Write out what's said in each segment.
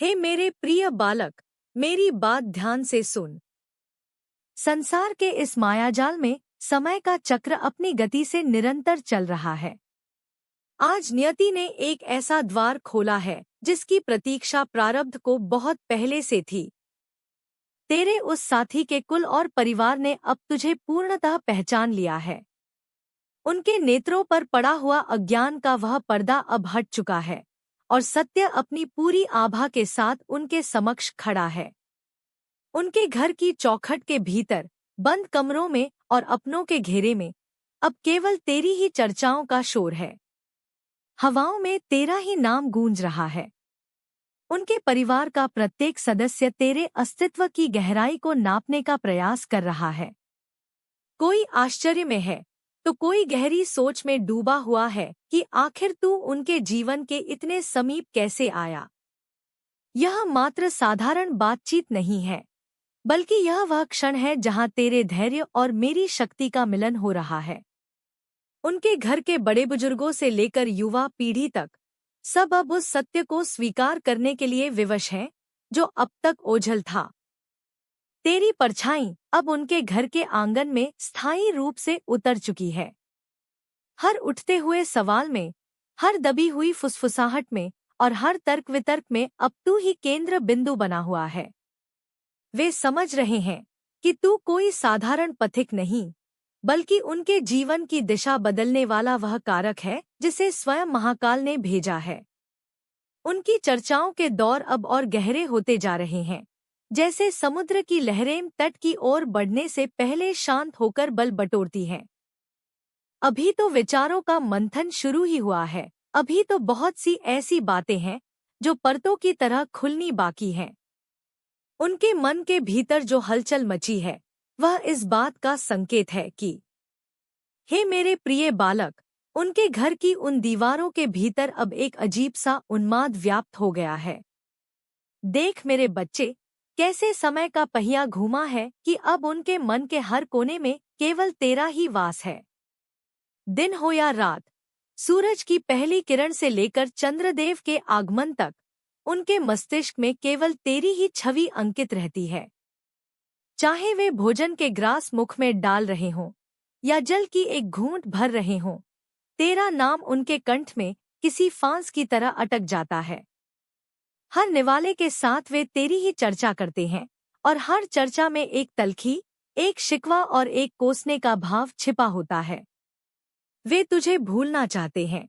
हे मेरे प्रिय बालक, मेरी बात ध्यान से सुन। संसार के इस मायाजाल में समय का चक्र अपनी गति से निरंतर चल रहा है। आज नियति ने एक ऐसा द्वार खोला है जिसकी प्रतीक्षा प्रारब्ध को बहुत पहले से थी। तेरे उस साथी के कुल और परिवार ने अब तुझे पूर्णतः पहचान लिया है। उनके नेत्रों पर पड़ा हुआ अज्ञान का वह पर्दा अब हट चुका है और सत्य अपनी पूरी आभा के साथ उनके समक्ष खड़ा है। उनके घर की चौखट के भीतर, बंद कमरों में और अपनों के घेरे में अब केवल तेरी ही चर्चाओं का शोर है। हवाओं में तेरा ही नाम गूंज रहा है। उनके परिवार का प्रत्येक सदस्य तेरे अस्तित्व की गहराई को नापने का प्रयास कर रहा है। कोई आश्चर्य में है तो कोई गहरी सोच में डूबा हुआ है कि आखिर तू उनके जीवन के इतने समीप कैसे आया। यह मात्र साधारण बातचीत नहीं है, बल्कि यह वह क्षण है जहां तेरे धैर्य और मेरी शक्ति का मिलन हो रहा है। उनके घर के बड़े बुजुर्गों से लेकर युवा पीढ़ी तक सब अब उस सत्य को स्वीकार करने के लिए विवश हैं जो अब तक ओझल था। तेरी परछाई अब उनके घर के आंगन में स्थायी रूप से उतर चुकी है। हर उठते हुए सवाल में, हर दबी हुई फुसफुसाहट में और हर तर्क वितर्क में अब तू ही केंद्र बिंदु बना हुआ है। वे समझ रहे हैं कि तू कोई साधारण पथिक नहीं, बल्कि उनके जीवन की दिशा बदलने वाला वह कारक है जिसे स्वयं महाकाल ने भेजा है। उनकी चर्चाओं के दौर अब और गहरे होते जा रहे हैं, जैसे समुद्र की लहरें तट की ओर बढ़ने से पहले शांत होकर बल बटोरती हैं। अभी तो विचारों का मंथन शुरू ही हुआ है। अभी तो बहुत सी ऐसी बातें हैं जो परतों की तरह खुलनी बाकी हैं। उनके मन के भीतर जो हलचल मची है वह इस बात का संकेत है कि हे मेरे प्रिय बालक, उनके घर की उन दीवारों के भीतर अब एक अजीब सा उन्माद व्याप्त हो गया है। देख मेरे बच्चे, कैसे समय का पहिया घूमा है कि अब उनके मन के हर कोने में केवल तेरा ही वास है। दिन हो या रात, सूरज की पहली किरण से लेकर चंद्रदेव के आगमन तक उनके मस्तिष्क में केवल तेरी ही छवि अंकित रहती है। चाहे वे भोजन के ग्रास मुख में डाल रहे हों या जल की एक घूंट भर रहे हों, तेरा नाम उनके कंठ में किसी फांस की तरह अटक जाता है। हर निवाले के साथ वे तेरी ही चर्चा करते हैं और हर चर्चा में एक तलखी, एक शिकवा और एक कोसने का भाव छिपा होता है। वे तुझे भूलना चाहते हैं,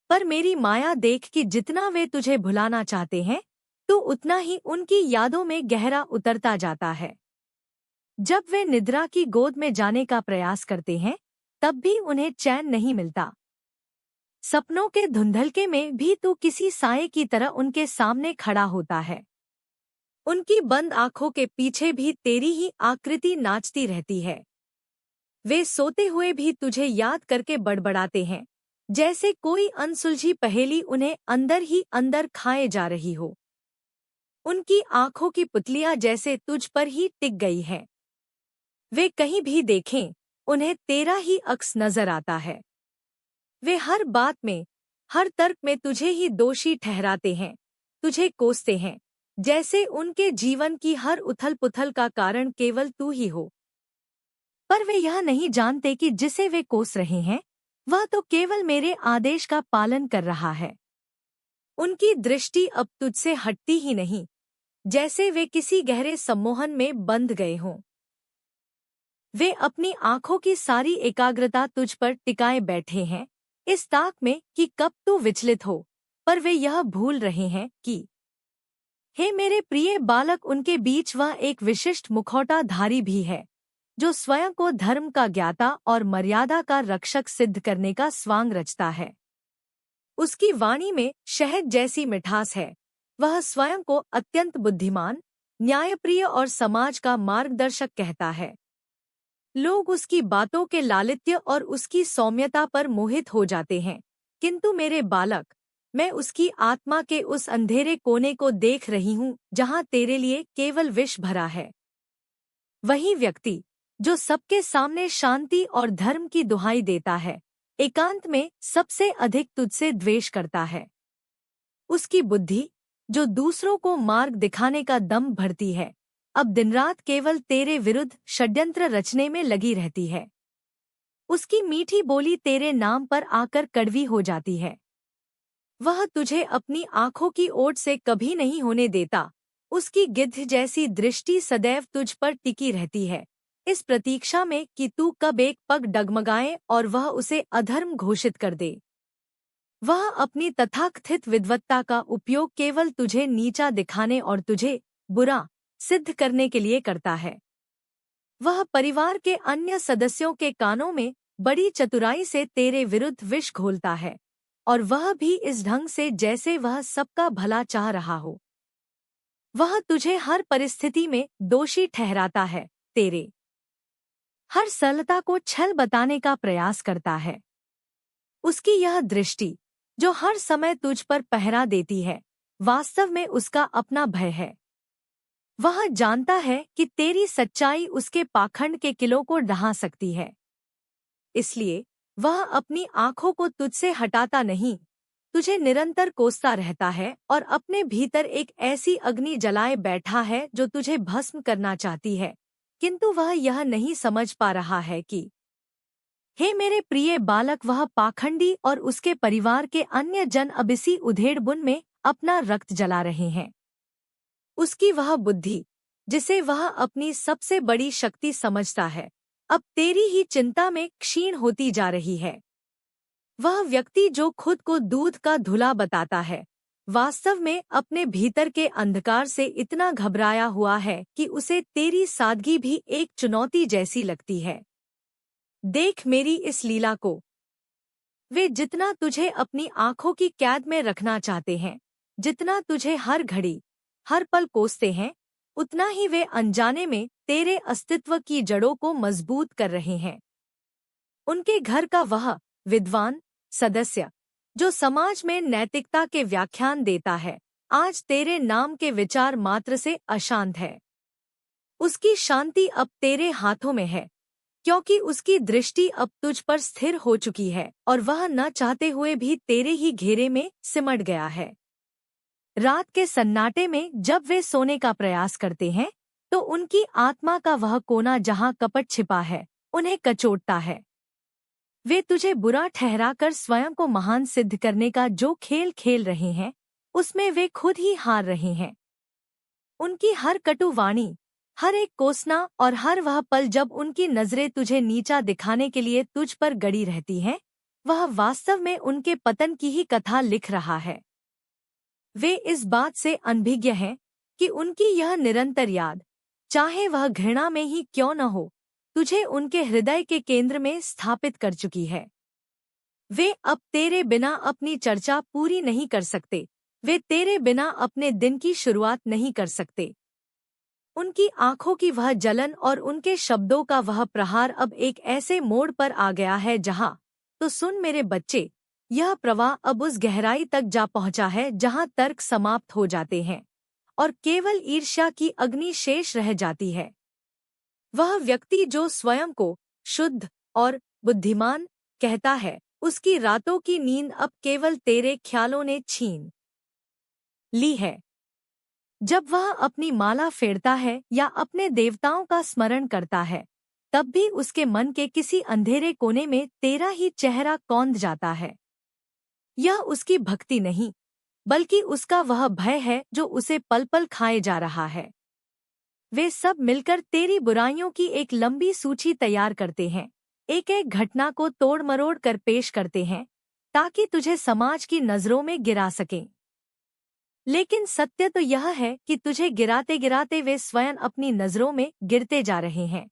पर मेरी माया देख कि जितना वे तुझे भुलाना चाहते हैं तो उतना ही उनकी यादों में गहरा उतरता जाता है। जब वे निद्रा की गोद में जाने का प्रयास करते हैं तब भी उन्हें चैन नहीं मिलता। सपनों के धुंधलके में भी तू किसी साये की तरह उनके सामने खड़ा होता है। उनकी बंद आंखों के पीछे भी तेरी ही आकृति नाचती रहती है। वे सोते हुए भी तुझे याद करके बड़बड़ाते हैं, जैसे कोई अनसुलझी पहेली उन्हें अंदर ही अंदर खाए जा रही हो। उनकी आंखों की पुतलियां जैसे तुझ पर ही टिक गई हैं। वे कहीं भी देखें, उन्हें तेरा ही अक्स नजर आता है। वे हर बात में, हर तर्क में तुझे ही दोषी ठहराते हैं, तुझे कोसते हैं, जैसे उनके जीवन की हर उथल पुथल का कारण केवल तू ही हो। पर वे यह नहीं जानते कि जिसे वे कोस रहे हैं वह तो केवल मेरे आदेश का पालन कर रहा है। उनकी दृष्टि अब तुझसे हटती ही नहीं, जैसे वे किसी गहरे सम्मोहन में बंध गए हों। वे अपनी आंखों की सारी एकाग्रता तुझ पर टिकाए बैठे हैं, इस ताक में कि कब तू विचलित हो। पर वे यह भूल रहे हैं कि हे मेरे प्रिय बालक, उनके बीच वह एक विशिष्ट मुखौटाधारी भी है जो स्वयं को धर्म का ज्ञाता और मर्यादा का रक्षक सिद्ध करने का स्वांग रचता है। उसकी वाणी में शहद जैसी मिठास है। वह स्वयं को अत्यंत बुद्धिमान, न्यायप्रिय और समाज का मार्गदर्शक कहता है। लोग उसकी बातों के लालित्य और उसकी सौम्यता पर मोहित हो जाते हैं, किंतु मेरे बालक, मैं उसकी आत्मा के उस अंधेरे कोने को देख रही हूँ जहाँ तेरे लिए केवल विष भरा है। वही व्यक्ति जो सबके सामने शांति और धर्म की दुहाई देता है, एकांत में सबसे अधिक तुझसे द्वेष करता है। उसकी बुद्धि, जो दूसरों को मार्ग दिखाने का दम भरती है, अब दिनरात केवल तेरे विरुद्ध षड्यंत्र रचने में लगी रहती है। उसकी मीठी बोली तेरे नाम पर आकर कड़वी हो जाती है। वह तुझे अपनी आंखों की ओट से कभी नहीं होने देता। उसकी गिद्ध जैसी दृष्टि सदैव तुझ पर टिकी रहती है, इस प्रतीक्षा में कि तू कब एक पग डगमगाए और वह उसे अधर्म घोषित कर दे। वह अपनी तथाकथित विद्वत्ता का उपयोग केवल तुझे नीचा दिखाने और तुझे बुरा सिद्ध करने के लिए करता है। वह परिवार के अन्य सदस्यों के कानों में बड़ी चतुराई से तेरे विरुद्ध विष घोलता है, और वह भी इस ढंग से जैसे वह सबका भला चाह रहा हो। वह तुझे हर परिस्थिति में दोषी ठहराता है, तेरे हर सरलता को छल बताने का प्रयास करता है। उसकी यह दृष्टि, जो हर समय तुझ पर पहरा देती है, वास्तव में उसका अपना भय है। वह जानता है कि तेरी सच्चाई उसके पाखंड के किलों को ढहा सकती है। इसलिए वह अपनी आंखों को तुझसे हटाता नहीं, तुझे निरंतर कोसता रहता है और अपने भीतर एक ऐसी अग्नि जलाए बैठा है जो तुझे भस्म करना चाहती है, किंतु वह यह नहीं समझ पा रहा है कि हे मेरे प्रिय बालक, वह पाखंडी और उसके परिवार के अन्य जन अब इसी उधेड़बुन में अपना रक्त जला रहे हैं। उसकी वह बुद्धि, जिसे वह अपनी सबसे बड़ी शक्ति समझता है, अब तेरी ही चिंता में क्षीण होती जा रही है। वह व्यक्ति जो खुद को दूध का धुला बताता है, वास्तव में अपने भीतर के अंधकार से इतना घबराया हुआ है कि उसे तेरी सादगी भी एक चुनौती जैसी लगती है। देख मेरी इस लीला को। वे जितना तुझे अपनी आंखों की कैद में रखना चाहते हैं, जितना तुझे हर घड़ी हर पल कोसते हैं, उतना ही वे अनजाने में तेरे अस्तित्व की जड़ों को मजबूत कर रहे हैं। उनके घर का वह विद्वान सदस्य, जो समाज में नैतिकता के व्याख्यान देता है, आज तेरे नाम के विचार मात्र से अशांत है। उसकी शांति अब तेरे हाथों में है, क्योंकि उसकी दृष्टि अब तुझ पर स्थिर हो चुकी है और वह न चाहते हुए भी तेरे ही घेरे में सिमट गया है। रात के सन्नाटे में जब वे सोने का प्रयास करते हैं, तो उनकी आत्मा का वह कोना जहां कपट छिपा है, उन्हें कचोटता है। वे तुझे बुरा ठहराकर स्वयं को महान सिद्ध करने का जो खेल खेल रहे हैं, उसमें वे खुद ही हार रहे हैं। उनकी हर कटु वाणी, हर एक कोसना और हर वह पल जब उनकी नजरें तुझे नीचा दिखाने के लिए तुझ पर गड़ी रहती हैं, वह वास्तव में उनके पतन की ही कथा लिख रहा है। वे इस बात से अनभिज्ञ हैं कि उनकी यह निरंतर याद, चाहे वह घृणा में ही क्यों न हो, तुझे उनके हृदय के केंद्र में स्थापित कर चुकी है। वे अब तेरे बिना अपनी चर्चा पूरी नहीं कर सकते, वे तेरे बिना अपने दिन की शुरुआत नहीं कर सकते। उनकी आंखों की वह जलन और उनके शब्दों का वह प्रहार अब एक ऐसे मोड़ पर आ गया है जहां, तो सुन मेरे बच्चे, यह प्रवाह अब उस गहराई तक जा पहुंचा है जहां तर्क समाप्त हो जाते हैं और केवल ईर्ष्या की अग्नि शेष रह जाती है। वह व्यक्ति जो स्वयं को शुद्ध और बुद्धिमान कहता है, उसकी रातों की नींद अब केवल तेरे ख्यालों ने छीन ली है। जब वह अपनी माला फेरता है या अपने देवताओं का स्मरण करता है, तब भी उसके मन के किसी अंधेरे कोने में तेरा ही चेहरा कौंध जाता है। यह उसकी भक्ति नहीं, बल्कि उसका वह भय है जो उसे पल पल खाए जा रहा है। वे सब मिलकर तेरी बुराइयों की एक लंबी सूची तैयार करते हैं, एक एक घटना को तोड़ मरोड़ कर पेश करते हैं, ताकि तुझे समाज की नजरों में गिरा सकें। लेकिन सत्य तो यह है कि तुझे गिराते गिराते वे स्वयं अपनी नजरों में गिरते जा रहे हैं।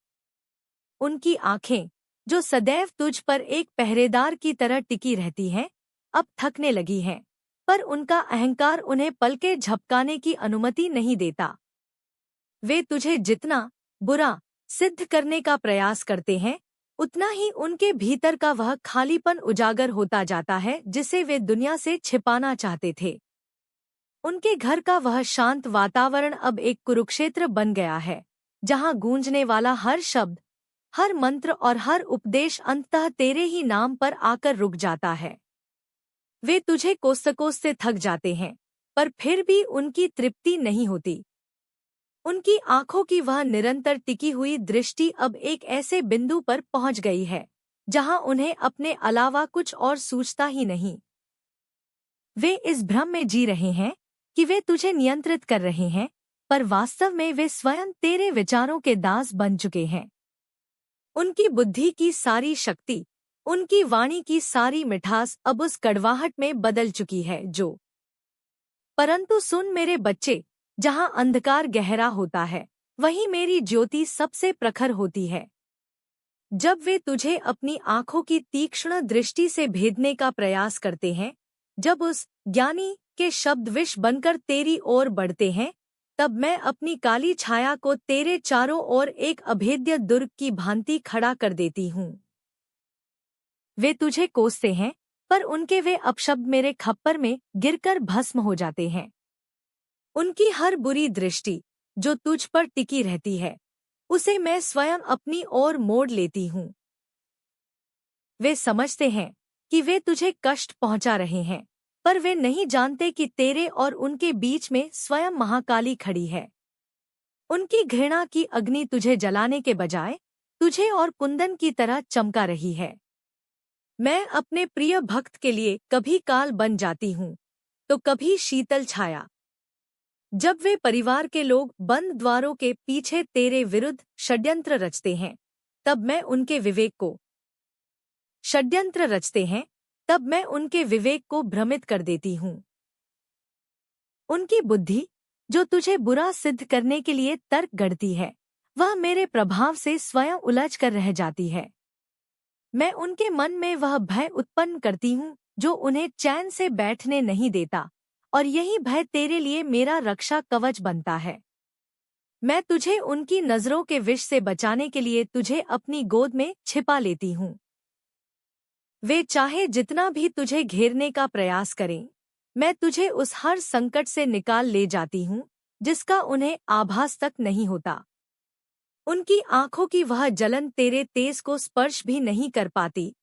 उनकी आंखें, जो सदैव तुझ पर एक पहरेदार की तरह टिकी रहती हैं, अब थकने लगी हैं, पर उनका अहंकार उन्हें पलके झपकाने की अनुमति नहीं देता। वे तुझे जितना बुरा सिद्ध करने का प्रयास करते हैं, उतना ही उनके भीतर का वह खालीपन उजागर होता जाता है जिसे वे दुनिया से छिपाना चाहते थे। उनके घर का वह शांत वातावरण अब एक कुरुक्षेत्र बन गया है, जहां गूंजने वाला हर शब्द, हर मंत्र और हर उपदेश अंततः तेरे ही नाम पर आकर रुक जाता है। वे तुझे कोसते कोसते थक जाते हैं, पर फिर भी उनकी तृप्ति नहीं होती। उनकी आंखों की वह निरंतर टिकी हुई दृष्टि अब एक ऐसे बिंदु पर पहुंच गई है जहां उन्हें अपने अलावा कुछ और सूझता ही नहीं। वे इस भ्रम में जी रहे हैं कि वे तुझे नियंत्रित कर रहे हैं, पर वास्तव में वे स्वयं तेरे विचारों के दास बन चुके हैं। उनकी बुद्धि की सारी शक्ति, उनकी वाणी की सारी मिठास अब उस कड़वाहट में बदल चुकी है जो। परंतु सुन मेरे बच्चे, जहां अंधकार गहरा होता है वहीं मेरी ज्योति सबसे प्रखर होती है। जब वे तुझे अपनी आंखों की तीक्ष्ण दृष्टि से भेदने का प्रयास करते हैं, जब उस ज्ञानी के शब्द विष बनकर तेरी ओर बढ़ते हैं, तब मैं अपनी काली छाया को तेरे चारों ओर एक अभेद्य दुर्ग की भांति खड़ा कर देती हूँ। वे तुझे कोसते हैं, पर उनके वे अपशब्द मेरे खप्पर में गिरकर भस्म हो जाते हैं। उनकी हर बुरी दृष्टि जो तुझ पर टिकी रहती है, उसे मैं स्वयं अपनी ओर मोड़ लेती हूँ। वे समझते हैं कि वे तुझे कष्ट पहुंचा रहे हैं, पर वे नहीं जानते कि तेरे और उनके बीच में स्वयं महाकाली खड़ी है। उनकी घृणा की अग्नि तुझे जलाने के बजाय तुझे और कुंदन की तरह चमका रही है। मैं अपने प्रिय भक्त के लिए कभी काल बन जाती हूँ तो कभी शीतल छाया। जब वे परिवार के लोग बंद द्वारों के पीछे तेरे विरुद्ध षड्यंत्र रचते हैं, तब मैं उनके विवेक को भ्रमित कर देती हूँ। उनकी बुद्धि जो तुझे बुरा सिद्ध करने के लिए तर्क गढ़ती है, वह मेरे प्रभाव से स्वयं उलझ कर रह जाती है। मैं उनके मन में वह भय उत्पन्न करती हूँ जो उन्हें चैन से बैठने नहीं देता, और यही भय तेरे लिए मेरा रक्षा कवच बनता है। मैं तुझे उनकी नजरों के विष से बचाने के लिए तुझे अपनी गोद में छिपा लेती हूँ। वे चाहे जितना भी तुझे घेरने का प्रयास करें, मैं तुझे उस हर संकट से निकाल ले जाती हूँ जिसका उन्हें आभास तक नहीं होता। उनकी आंखों की वह जलन तेरे तेज को स्पर्श भी नहीं कर पाती,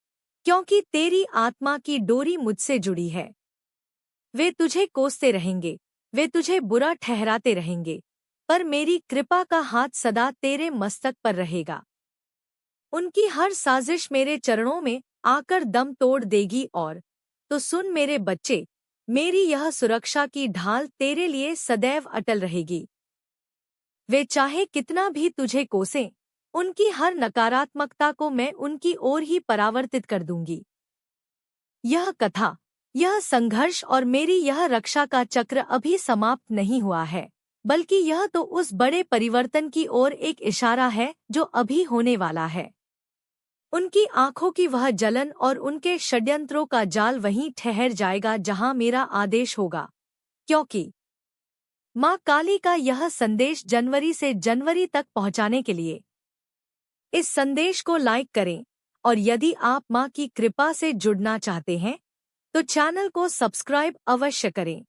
क्योंकि तेरी आत्मा की डोरी मुझसे जुड़ी है। वे तुझे कोसते रहेंगे, वे तुझे बुरा ठहराते रहेंगे, पर मेरी कृपा का हाथ सदा तेरे मस्तक पर रहेगा। उनकी हर साजिश मेरे चरणों में आकर दम तोड़ देगी। और तो सुन मेरे बच्चे, मेरी यह सुरक्षा की ढाल तेरे लिए सदैव अटल रहेगी। वे चाहे कितना भी तुझे कोसें, उनकी हर नकारात्मकता को मैं उनकी ओर ही परावर्तित कर दूंगी। यह कथा, यह संघर्ष और मेरी यह रक्षा का चक्र अभी समाप्त नहीं हुआ है, बल्कि यह तो उस बड़े परिवर्तन की ओर एक इशारा है जो अभी होने वाला है। उनकी आंखों की वह जलन और उनके षड्यंत्रों का जाल वहीं ठहर जाएगा जहां मेरा आदेश होगा, क्योंकि माँ काली का यह संदेश जनवरी से जनवरी तक पहुंचाने के लिए इस संदेश को लाइक करें, और यदि आप माँ की कृपा से जुड़ना चाहते हैं तो चैनल को सब्सक्राइब अवश्य करें।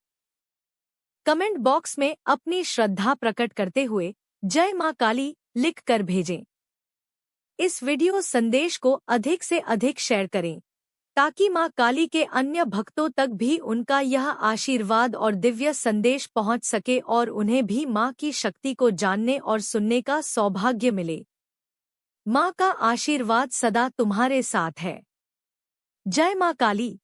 कमेंट बॉक्स में अपनी श्रद्धा प्रकट करते हुए जय माँ काली लिख कर भेजें। इस वीडियो संदेश को अधिक से अधिक शेयर करें ताकि माँ काली के अन्य भक्तों तक भी उनका यह आशीर्वाद और दिव्य संदेश पहुँच सके और उन्हें भी माँ की शक्ति को जानने और सुनने का सौभाग्य मिले। माँ का आशीर्वाद सदा तुम्हारे साथ है। जय माँ काली।